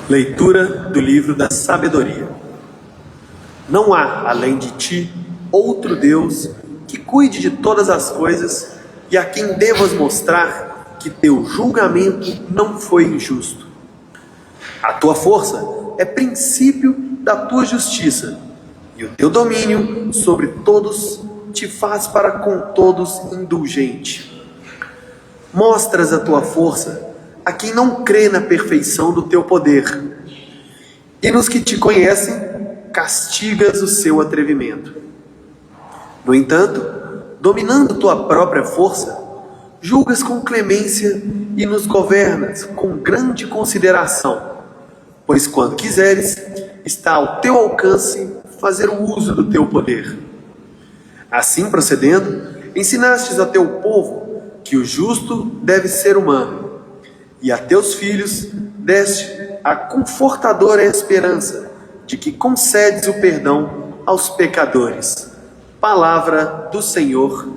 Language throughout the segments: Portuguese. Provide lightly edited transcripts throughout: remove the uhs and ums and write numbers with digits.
Leitura do livro da sabedoria. Não há, além de ti, outro Deus que cuide de todas as coisas e a quem devas mostrar que teu julgamento não foi injusto. A tua força é princípio da tua justiça, e o teu domínio sobre todos te faz para com todos indulgente. Mostras a tua força a quem não crê na perfeição do teu poder, e nos que te conhecem, castigas o seu atrevimento. No entanto, dominando tua própria força, julgas com clemência e nos governas com grande consideração, pois quando quiseres, está ao teu alcance fazer o uso do teu poder. Assim procedendo, ensinastes a teu povo que o justo deve ser humano, e a teus filhos deste a confortadora esperança de que concedes o perdão aos pecadores. Palavra do Senhor.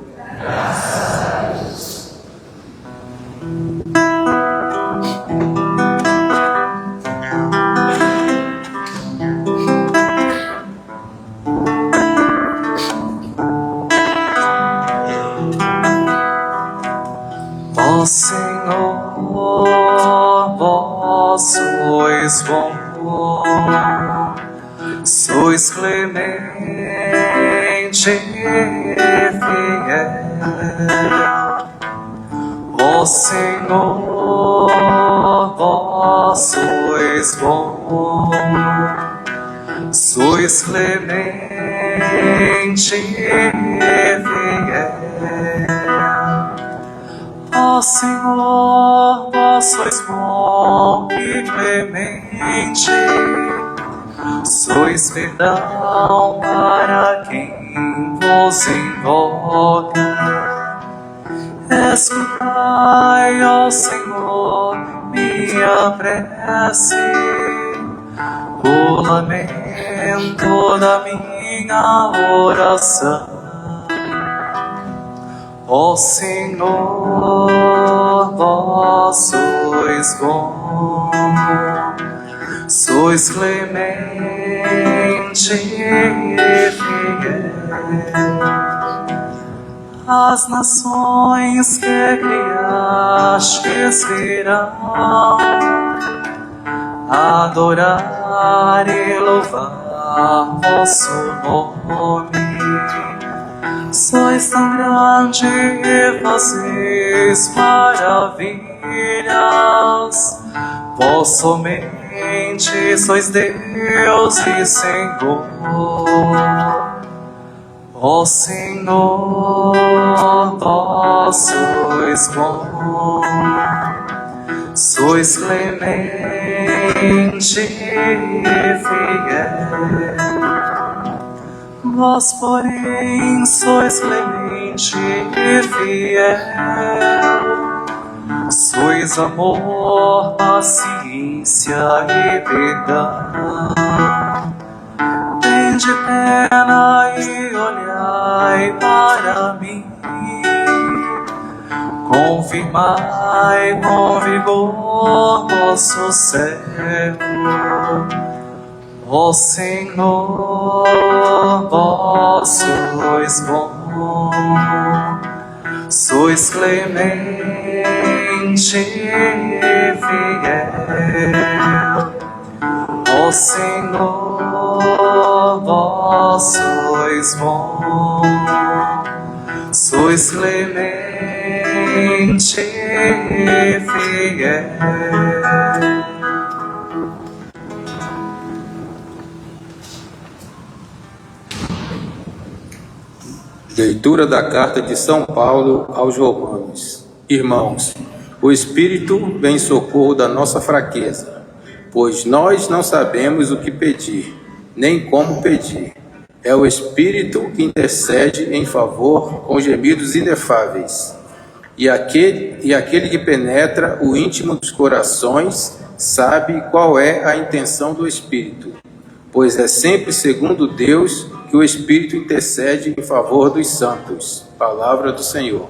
Ó Senhor, vós sois bom, sois clemente e fiel. Ó Senhor, vós sois bom, sois clemente e fiel. Ó Senhor, vós sois bom e clemente, sois perdão para quem vos invoca. Escutai, ó Senhor, minha prece, o lamento da minha oração. Ó Senhor, vós sois bom, sois clemente e fiel. As nações que criastes virão adorar e louvar vosso nome. Sois tão grande e fazeis maravilhas, vós somente sois Deus e Senhor. Ó Senhor, vós sois bom, sois clemente e fiel. Vós, porém, sois clemente e fiel, sois amor, paciência e perdão. Tende pena e olhai para mim, confirmai com vigor vosso servo. Ó Senhor, vós sois bom, sois clemente e fiel. Ó Senhor, vós sois bom, sois clemente e fiel. Leitura da carta de São Paulo aos Romanos. Irmãos, o Espírito vem em socorro da nossa fraqueza, pois nós não sabemos o que pedir, nem como pedir. É o Espírito que intercede em favor com gemidos inefáveis. E aquele que penetra o íntimo dos corações sabe qual é a intenção do Espírito, pois é sempre segundo Deus que o Espírito intercede em favor dos santos. Palavra do Senhor.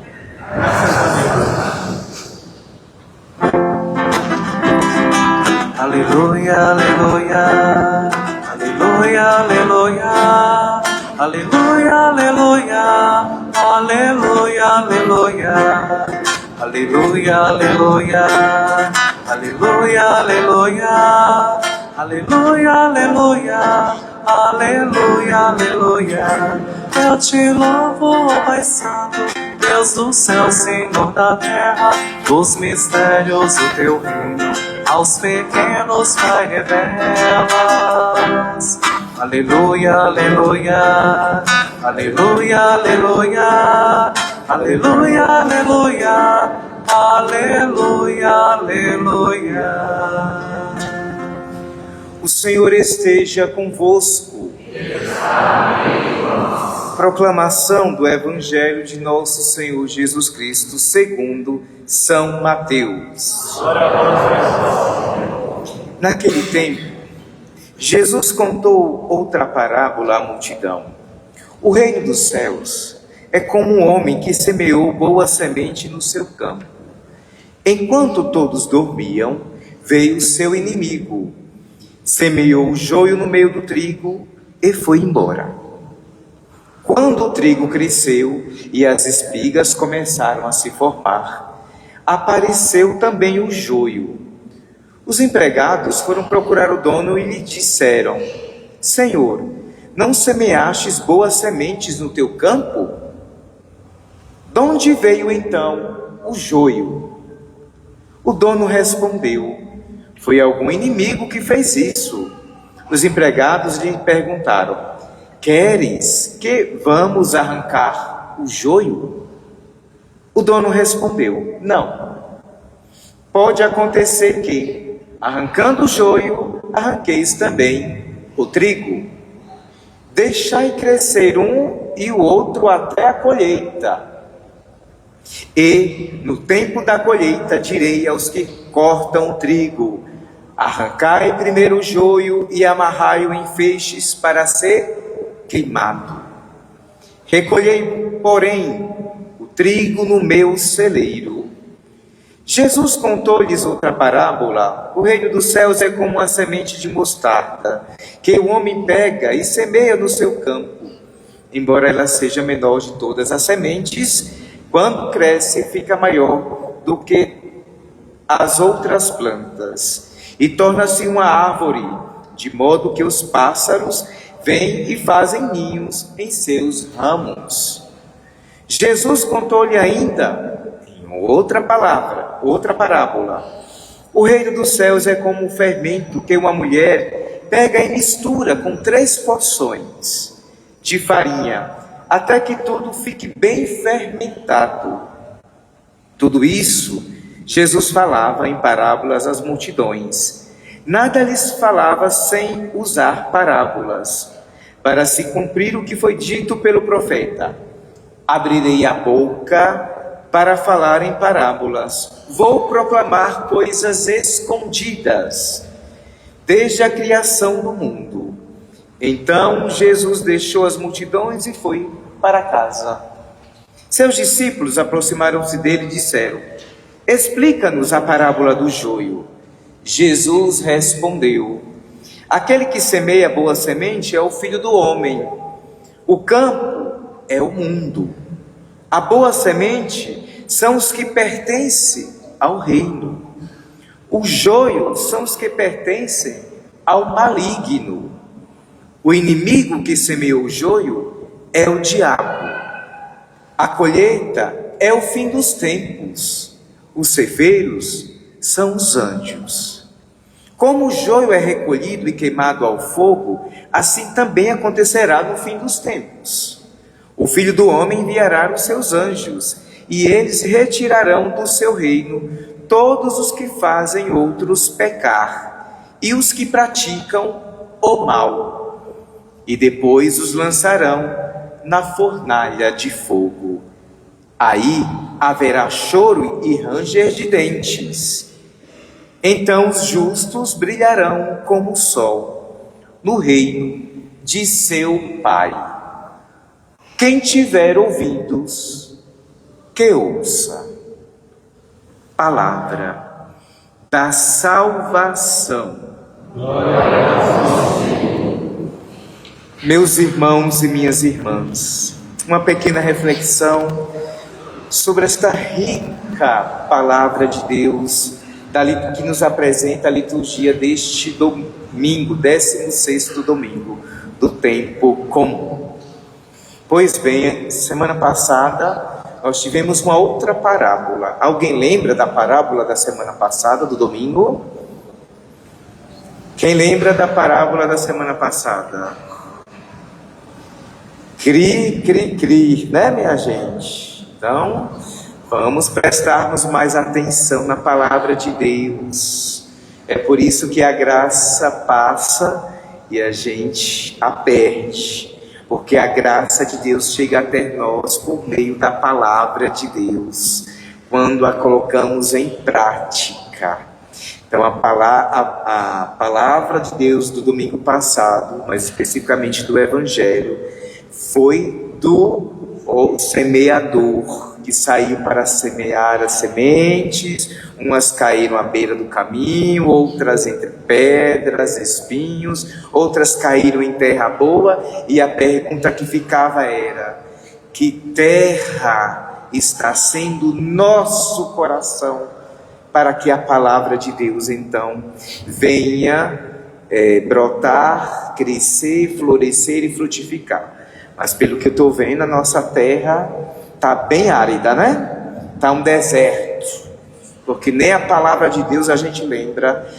Aleluia. Aleluia, aleluia. Aleluia, aleluia. Aleluia, aleluia. Aleluia, aleluia. Aleluia, aleluia. Aleluia, aleluia. Aleluia, aleluia. Aleluia, aleluia. Eu te louvo, ó Pai Santo, Deus do céu, Senhor da terra, dos mistérios do teu reino, aos pequenos, Pai, revelas. Aleluia, aleluia. Aleluia, aleluia. Aleluia, aleluia. Aleluia, aleluia. O Senhor esteja convosco. Proclamação do Evangelho de nosso Senhor Jesus Cristo segundo São Mateus. Naquele tempo, Jesus contou outra parábola à multidão. O reino dos céus é como um homem que semeou boa semente no seu campo. Enquanto todos dormiam, veio seu inimigo, semeou o joio no meio do trigo e foi embora. Quando o trigo cresceu e as espigas começaram a se formar, apareceu também o joio. Os empregados foram procurar o dono e lhe disseram: Senhor, não semeastes boas sementes no teu campo? De onde veio então o joio? O dono respondeu: Foi algum inimigo que fez isso. Os empregados lhe perguntaram: Queres que vamos arrancar o joio? O dono respondeu: Não. Pode acontecer que, arrancando o joio, arranqueis também o trigo. Deixai crescer um e o outro até a colheita. E, no tempo da colheita, direi aos que cortam o trigo: arrancai primeiro o joio e amarrai-o em feixes para ser queimado. Recolhei, porém, o trigo no meu celeiro. Jesus contou-lhes outra parábola. O reino dos céus é como uma semente de mostarda, que o homem pega e semeia no seu campo. Embora ela seja menor de todas as sementes, quando cresce, fica maior do que as outras plantas e torna-se uma árvore, de modo que os pássaros vêm e fazem ninhos em seus ramos. Jesus contou-lhe ainda, em outra parábola: o reino dos céus é como um fermento que uma mulher pega e mistura com 3 porções de farinha, até que tudo fique bem fermentado. Tudo isso Jesus falava em parábolas às multidões. Nada lhes falava sem usar parábolas, para se cumprir o que foi dito pelo profeta: abrirei a boca para falar em parábolas, vou proclamar coisas escondidas desde a criação do mundo. Então Jesus deixou as multidões e foi para casa. Seus discípulos aproximaram-se dele e disseram: Explica-nos a parábola do joio. Jesus respondeu: Aquele que semeia boa semente é o Filho do Homem. O campo é o mundo. A boa semente são os que pertencem ao reino. O joio são os que pertencem ao maligno. O inimigo que semeou o joio é o diabo. A colheita é o fim dos tempos. Os ceifeiros são os anjos. Como o joio é recolhido e queimado ao fogo, assim também acontecerá no fim dos tempos. O Filho do Homem enviará os seus anjos, e eles retirarão do seu reino todos os que fazem outros pecar e os que praticam o mal, e depois os lançarão na fornalha de fogo. Aí haverá choro e ranger de dentes. Então os justos brilharão como o sol no reino de seu Pai. Quem tiver ouvidos, que ouça. Palavra da salvação. Meus irmãos e minhas irmãs, uma pequena reflexão sobre esta rica palavra de Deus que nos apresenta a liturgia deste domingo, 16º domingo do tempo comum. Pois bem, semana passada nós tivemos uma outra parábola. Alguém lembra da parábola da semana passada, do domingo? Quem lembra da parábola da semana passada? Cri, né, minha gente? Então, vamos prestarmos mais atenção na palavra de Deus. É por isso que a graça passa e a gente a perde. Porque a graça de Deus chega até nós por meio da palavra de Deus, quando a colocamos em prática. Então, a palavra de Deus do domingo passado, mas especificamente do Evangelho, foi do semeador, que saiu para semear as sementes. Umas caíram à beira do caminho, outras entre pedras, espinhos, outras caíram em terra boa. E a pergunta que ficava era: que terra está sendo nosso coração, para que a palavra de Deus então venha brotar, crescer, florescer e frutificar? Mas pelo que eu estou vendo, a nossa terra está bem árida, né? Está um deserto, porque nem a palavra de Deus a gente lembra,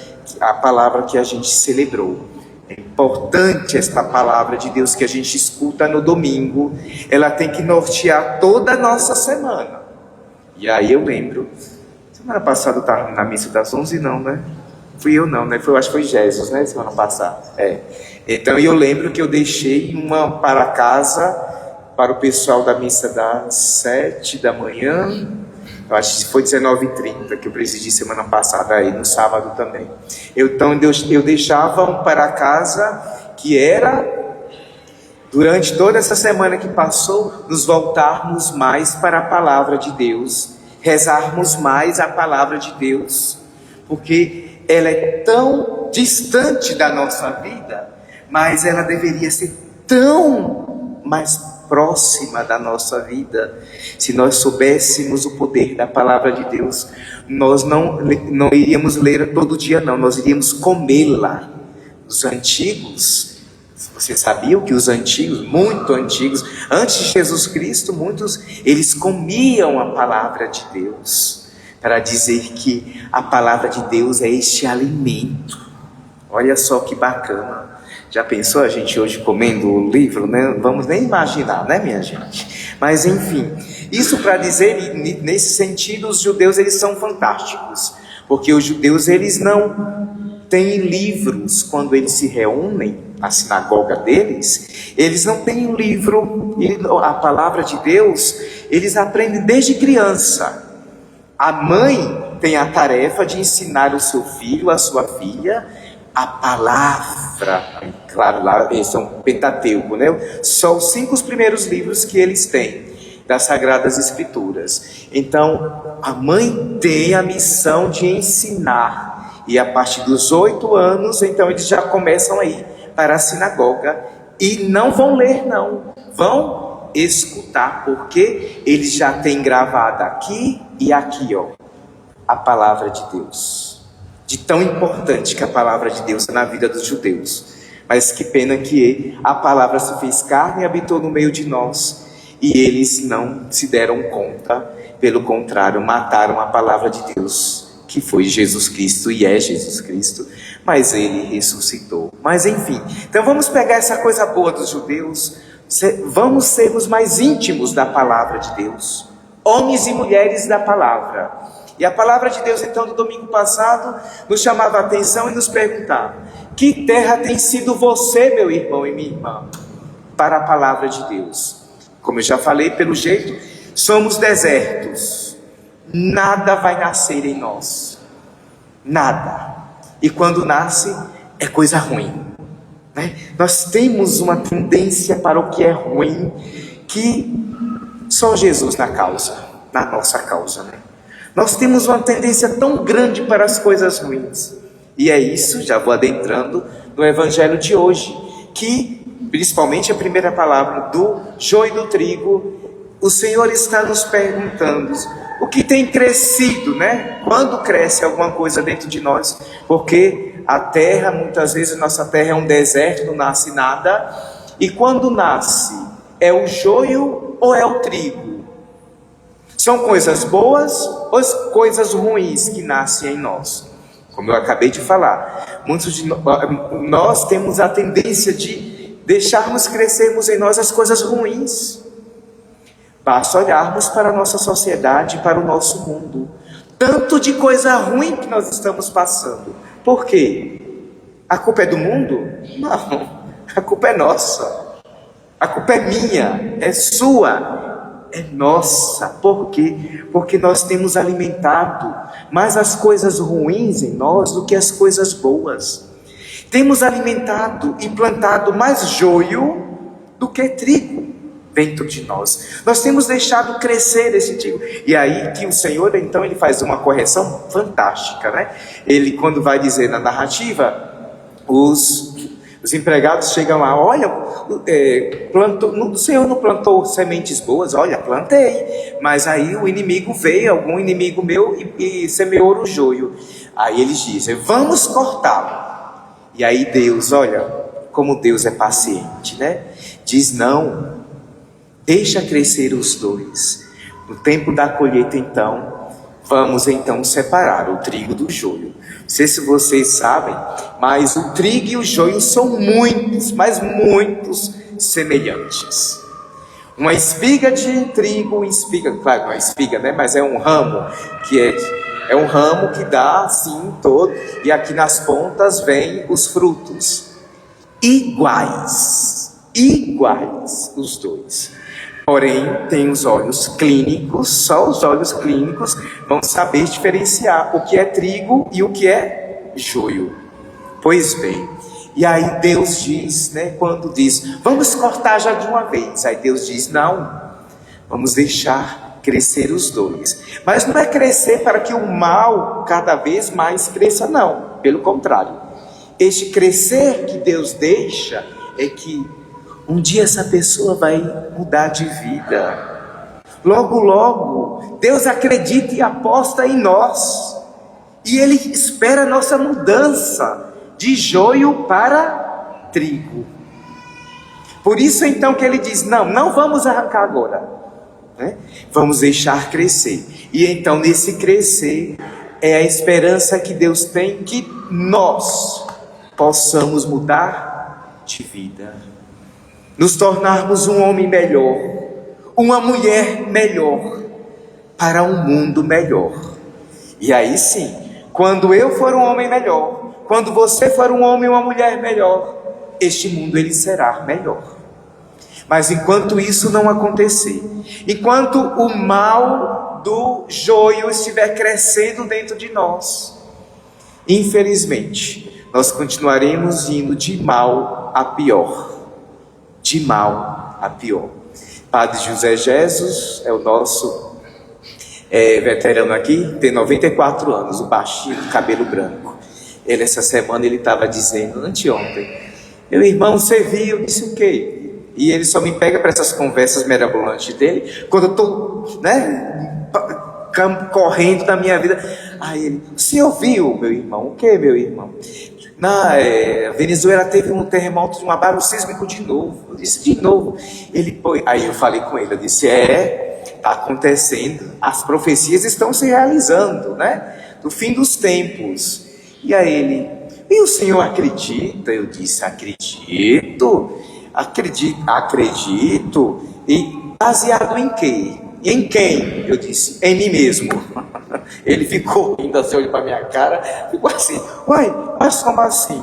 a palavra que a gente celebrou. É importante esta palavra de Deus que a gente escuta no domingo, ela tem que nortear toda a nossa semana. E aí eu lembro, semana passada eu estava na missa das 11, não, né? Fui eu não, né? Acho que foi Jesus, né? Semana passada. Então eu lembro que eu deixei uma para casa, para o pessoal da missa das 7 da manhã. Eu acho que foi 19h30 que eu presidi semana passada aí, no sábado também. Então eu deixava um para casa, que era, durante toda essa semana que passou, nos voltarmos mais para a palavra de Deus, rezarmos mais a palavra de Deus, porque ela é tão distante da nossa vida, mas ela deveria ser tão mais próxima da nossa vida. Se nós soubéssemos o poder da palavra de Deus, nós não iríamos ler todo dia, não, nós iríamos comê-la. Os antigos, você sabia que os antigos, muito antigos, antes de Jesus Cristo, muitos, eles comiam a palavra de Deus, para dizer que a palavra de Deus é este alimento. Olha só que bacana. Já pensou a gente hoje comendo o livro, né? Vamos nem imaginar, né, minha gente? Mas enfim, isso para dizer, nesse sentido, os judeus eles são fantásticos, porque os judeus eles não têm livros. Quando eles se reúnem na sinagoga deles, eles não têm um livro. A palavra de Deus eles aprendem desde criança. A mãe tem a tarefa de ensinar o seu filho, a sua filha, a palavra. Claro, lá eles são Pentateuco, né? Só os 5 primeiros livros que eles têm das Sagradas Escrituras. Então, a mãe tem a missão de ensinar. E a partir dos 8 anos, então eles já começam a ir para a sinagoga. E não vão ler, não. Vão escutar, porque eles já têm gravado aqui e aqui, ó, a palavra de Deus. De tão importante que a palavra de Deus é na vida dos judeus. Mas que pena que a palavra se fez carne e habitou no meio de nós. E eles não se deram conta. Pelo contrário, mataram a palavra de Deus, que foi Jesus Cristo e é Jesus Cristo. Mas ele ressuscitou. Mas enfim, então vamos pegar essa coisa boa dos judeus. Vamos sermos mais íntimos da palavra de Deus. Homens e mulheres da palavra. E a palavra de Deus, então, do domingo passado, nos chamava a atenção e nos perguntava: que terra tem sido você, meu irmão e minha irmã, para a palavra de Deus? Como eu já falei, pelo jeito, somos desertos. Nada vai nascer em nós. Nada. E quando nasce, é coisa ruim, né? Nós temos uma tendência para o que é ruim, que só Jesus na nossa causa, né? Nós temos uma tendência tão grande para as coisas ruins. E é isso, já vou adentrando no evangelho de hoje, que principalmente a primeira palavra do joio e do trigo, o Senhor está nos perguntando o que tem crescido, né? Quando cresce alguma coisa dentro de nós, porque a terra, muitas vezes nossa terra é um deserto, não nasce nada, e quando nasce, é o joio ou é o trigo? São coisas boas ou coisas ruins que nascem em nós? Como eu acabei de falar, muitos de nós temos a tendência de deixarmos crescermos em nós as coisas ruins. Basta olharmos para a nossa sociedade, para o nosso mundo. Tanto de coisa ruim que nós estamos passando. Por quê? A culpa é do mundo? Não, a culpa é nossa. A culpa é minha, é sua, é nossa. Por quê? Porque nós temos alimentado mais as coisas ruins em nós do que as coisas boas. Temos alimentado e plantado mais joio do que trigo dentro de nós. Nós temos deixado crescer esse trigo. E aí que o Senhor, então, ele faz uma correção fantástica, né? Ele, quando vai dizer na narrativa, os empregados chegam lá, olha, o Senhor não plantou sementes boas? Olha, plantei. Mas aí o inimigo veio, algum inimigo meu, e semeou o joio. Aí eles dizem, vamos cortá-lo. E aí Deus, olha, como Deus é paciente, né? Diz, não, deixa crescer os dois. No tempo da colheita, então, vamos então separar o trigo do joio. Não sei se vocês sabem, mas o trigo e o joio são muitos, mas muitos semelhantes. Uma espiga de trigo, claro, não é espiga, né? Mas é um ramo, que é um ramo que dá assim todo, e aqui nas pontas vem os frutos. Iguais os dois. Porém, tem os olhos clínicos, só os olhos clínicos vão saber diferenciar o que é trigo e o que é joio. Pois bem, e aí Deus diz, né, quando diz, vamos cortar já de uma vez. Aí Deus diz, não, vamos deixar crescer os dois. Mas não é crescer para que o mal cada vez mais cresça, não. Pelo contrário, este crescer que Deus deixa é que um dia essa pessoa vai mudar de vida. Logo, logo, Deus acredita e aposta em nós. E Ele espera a nossa mudança de joio para trigo. Por isso então que Ele diz, não vamos arrancar agora, né? Vamos deixar crescer. E então nesse crescer é a esperança que Deus tem que nós possamos mudar de vida. Nos tornarmos um homem melhor, uma mulher melhor, para um mundo melhor. E aí sim, quando eu for um homem melhor, quando você for um homem ou uma mulher melhor, este mundo ele será melhor. Mas enquanto isso não acontecer, enquanto o mal do joio estiver crescendo dentro de nós, infelizmente, nós continuaremos indo de mal a pior. De mal a pior. Padre José Jesus é o nosso veterano aqui, tem 94 anos, o baixinho, cabelo branco. Ele essa semana ele estava dizendo, anteontem, meu irmão, você viu, disse o quê? E ele só me pega para essas conversas mirabolantes dele, quando eu estou, né, correndo da minha vida. Aí ele, o senhor viu, meu irmão? O que, meu irmão? Na Venezuela teve um terremoto, um abalo sísmico de novo. Eu disse, de novo? Aí eu falei com ele, eu disse, está acontecendo, as profecias estão se realizando, né? Do fim dos tempos. E aí ele, e o senhor acredita? Eu disse, acredito. E baseado em quê? Em quem? Eu disse, em mim mesmo. Ele ficou rindo assim, olhando para minha cara, ficou assim, uai, mas como assim?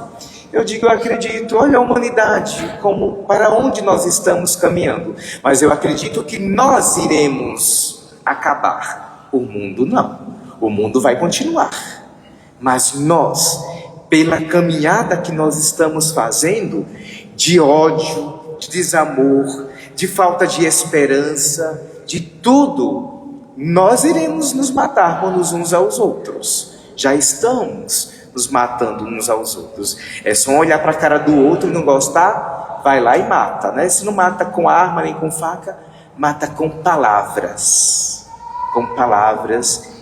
Eu digo, eu acredito, olha a humanidade, para onde nós estamos caminhando. Mas eu acredito que nós iremos acabar. O mundo não. O mundo vai continuar. Mas nós, pela caminhada que nós estamos fazendo, de ódio, de desamor, de falta de esperança, de tudo, nós iremos nos matar uns aos outros. Já estamos nos matando uns aos outros. É só olhar para a cara do outro e não gostar, vai lá e mata, né? Se não mata com arma nem com faca, mata com palavras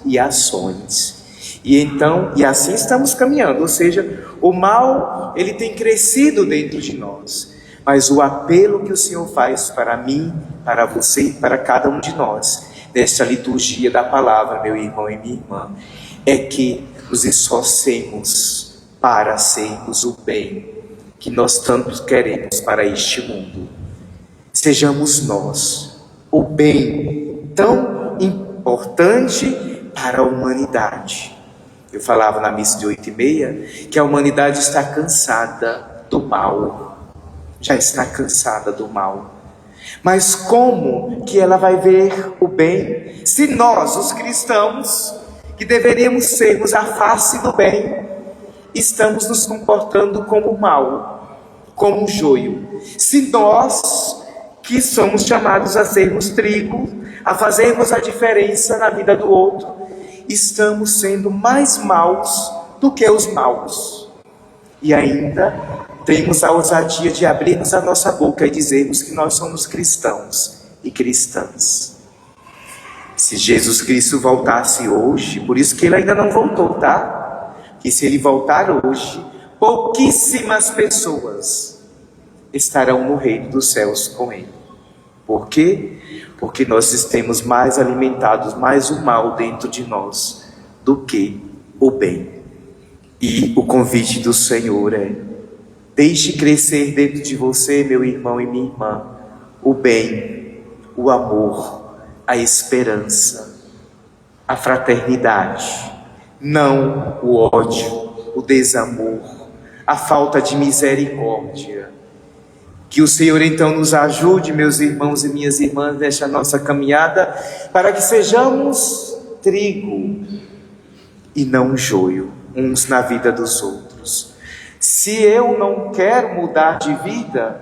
e ações. E assim estamos caminhando, ou seja, o mal, ele tem crescido dentro de nós, mas o apelo que o Senhor faz para mim, para você, para cada um de nós, nesta liturgia da palavra, meu irmão e minha irmã, é que nos esforcemos para sermos o bem que nós tanto queremos para este mundo. Sejamos nós o bem tão importante para a humanidade. Eu falava na missa de 8h30 que a humanidade está cansada do mal. Já está cansada do mal. Mas como que ela vai ver o bem se nós, os cristãos, que deveríamos sermos a face do bem, estamos nos comportando como o mal, como o joio? Se nós, que somos chamados a sermos trigo, a fazermos a diferença na vida do outro, estamos sendo mais maus do que os maus. E ainda temos a ousadia de abrirmos a nossa boca e dizermos que nós somos cristãos e cristãs. Se Jesus Cristo voltasse hoje, por isso que ele ainda não voltou, tá? Que se ele voltar hoje, pouquíssimas pessoas estarão no reino dos céus com ele. Por quê? Porque nós estamos mais alimentados, mais o mal dentro de nós do que o bem. E o convite do Senhor é: deixe crescer dentro de você, meu irmão e minha irmã, o bem, o amor, a esperança, a fraternidade, não o ódio, o desamor, a falta de misericórdia. Que o Senhor então nos ajude, meus irmãos e minhas irmãs, nesta nossa caminhada, para que sejamos trigo e não joio, uns na vida dos outros. Se eu não quero mudar de vida,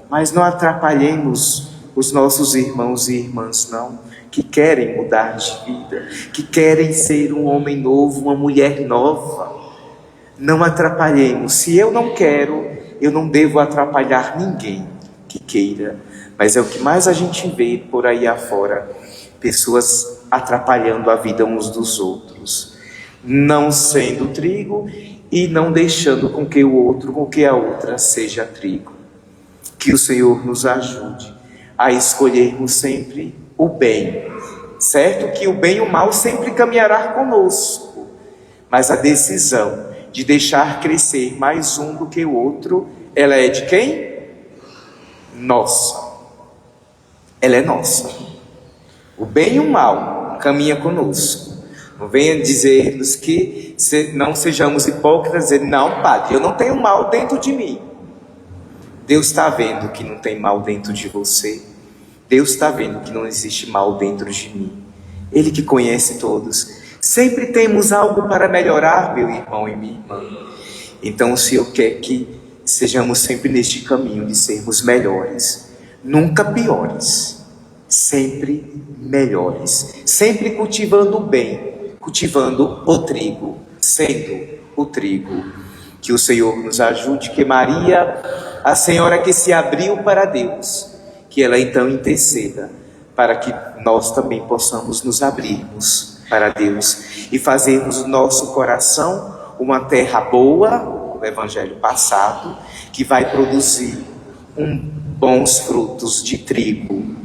mas não atrapalhemos os nossos irmãos e irmãs, não, que querem mudar de vida, que querem ser um homem novo, uma mulher nova. Não atrapalhemos. Se eu não quero, eu não devo atrapalhar ninguém que queira. Mas é o que mais a gente vê por aí afora: pessoas atrapalhando a vida uns dos outros, não sendo trigo e não deixando com que o outro, com que a outra seja trigo. Que o Senhor nos ajude a escolhermos sempre o bem. Certo que o bem e o mal sempre caminhará conosco, mas a decisão de deixar crescer mais um do que o outro, ela é de quem? Nossa. Ela é nossa. O bem e o mal caminha conosco. Não venha dizer-nos que não sejamos hipócritas, dizer: não, padre, eu não tenho mal dentro de mim. Deus está vendo que não tem mal dentro de você. Deus está vendo que não existe mal dentro de mim. Ele que conhece todos. Sempre temos algo para melhorar, meu irmão e minha irmã. Então o Senhor quer que sejamos sempre neste caminho de sermos melhores, nunca piores, sempre melhores, sempre cultivando o bem, cultivando o trigo, sendo o trigo. Que o Senhor nos ajude, que Maria, a Senhora que se abriu para Deus, que ela então interceda para que nós também possamos nos abrirmos para Deus e fazermos o nosso coração uma terra boa, o Evangelho passado, que vai produzir bons frutos de trigo,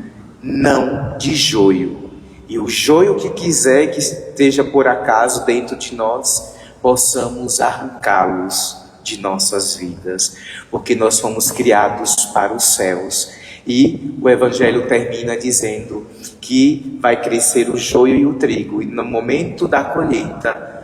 não de joio. E o joio que quiser que esteja por acaso dentro de nós, possamos arrancá-los de nossas vidas, porque nós fomos criados para os céus. E o Evangelho termina dizendo que vai crescer o joio e o trigo, e no momento da colheita,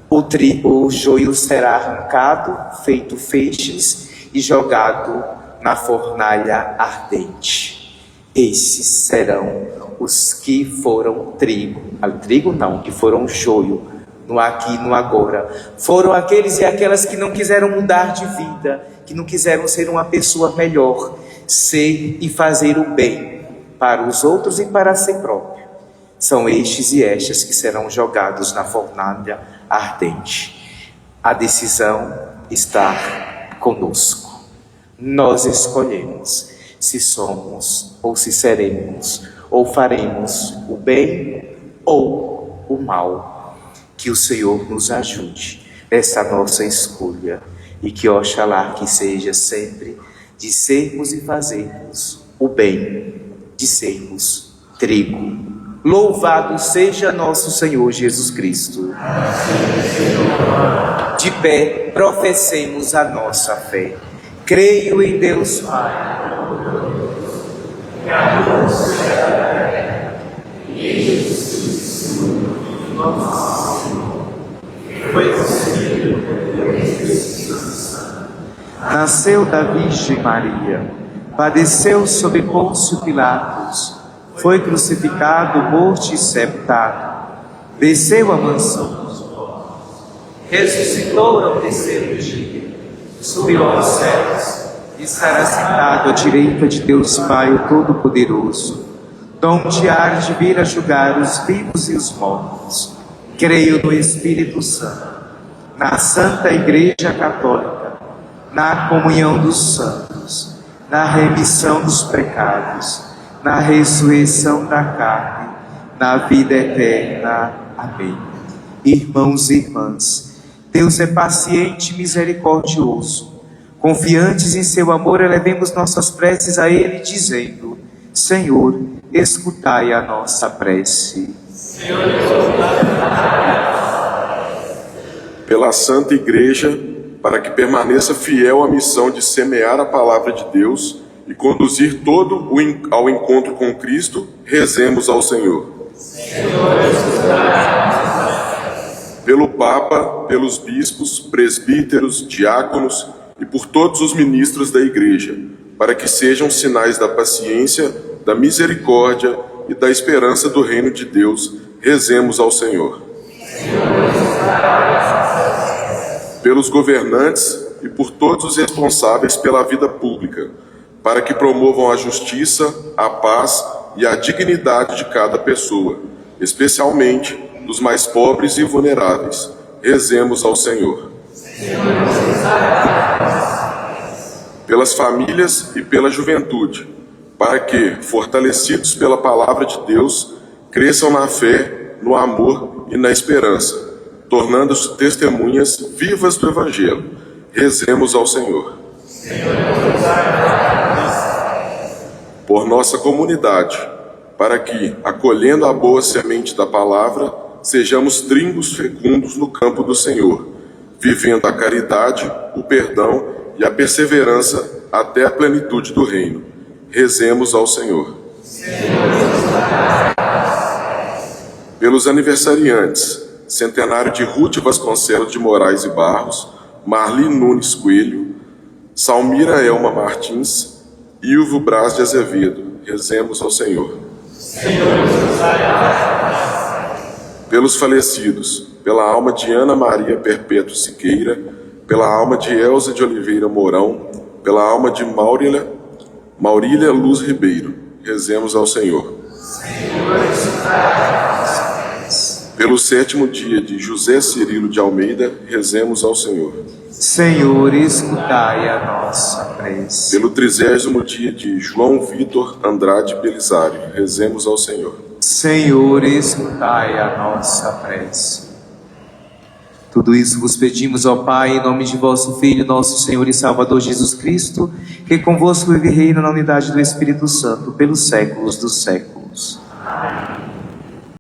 o joio será arrancado, feito feixes e jogado na fornalha ardente. Esses serão os que foram trigo, que foram joio, no aqui e no agora. Foram aqueles e aquelas que não quiseram mudar de vida, que não quiseram ser uma pessoa melhor, ser e fazer o bem para os outros e para si próprio. São estes e estas que serão jogados na fornalha ardente. A decisão está conosco. Nós escolhemos se somos ou se seremos ou faremos o bem ou o mal. Que o Senhor nos ajude nessa nossa escolha e que oxalá que seja sempre de sermos e fazermos o bem, de sermos trigo. Louvado seja nosso Senhor Jesus Cristo. De pé, professemos a nossa fé. Creio em Deus Pai, nasceu da Virgem Maria, padeceu sob Pôncio Pilatos, foi crucificado, morto e sepultado, desceu à mansão dos mortos, ressuscitou ao terceiro dia, subiu aos céus, estará sentado à direita de Deus Pai, o Todo-Poderoso, donde há de vir a julgar os vivos e os mortos. Creio no Espírito Santo, na Santa Igreja Católica, na comunhão dos santos, na remissão dos pecados, na ressurreição da carne, na vida eterna. Amém. Irmãos e irmãs, Deus é paciente e misericordioso. Confiantes em seu amor, elevemos nossas preces a Ele, dizendo: Senhor, escutai a nossa prece. Pela Santa Igreja, para que permaneça fiel à missão de semear a palavra de Deus e conduzir todo ao encontro com Cristo, rezemos ao Senhor. Pelo Papa, pelos bispos, presbíteros, diáconos e por todos os ministros da Igreja, para que sejam sinais da paciência, da misericórdia e da esperança do reino de Deus, rezemos ao Senhor. Pelos governantes e por todos os responsáveis pela vida pública, para que promovam a justiça, a paz e a dignidade de cada pessoa, especialmente dos mais pobres e vulneráveis. Rezemos ao Senhor. Pelas famílias e pela juventude, para que, fortalecidos pela palavra de Deus, cresçam na fé, no amor e na esperança, tornando-se testemunhas vivas do Evangelho. Rezemos ao Senhor. Por nossa comunidade, para que, acolhendo a boa semente da palavra, sejamos trincos fecundos no campo do Senhor, vivendo a caridade, o perdão e a perseverança até a plenitude do reino. Rezemos ao Senhor. Pelos aniversariantes, centenário de Ruth Vasconcelos de Moraes e Barros, Marli Nunes Coelho, Salmira Elma Martins, Ilvo Braz de Azevedo. Rezemos ao Senhor. Pelos falecidos, pela alma de Ana Maria Perpétuo Siqueira, pela alma de Elza de Oliveira Mourão, pela alma de Maurília Luz Ribeiro, rezemos ao Senhor. Pelo 7º dia de José Cirilo de Almeida, rezemos ao Senhor. Senhor, escutai a nossa prece. Pelo 30º dia de João Vitor Andrade Belisário, rezemos ao Senhor. Senhor, escutai a nossa prece. Tudo isso vos pedimos, ó Pai, em nome de vosso Filho, nosso Senhor e Salvador Jesus Cristo, que convosco vive e reina na unidade do Espírito Santo, pelos séculos dos séculos. Amém.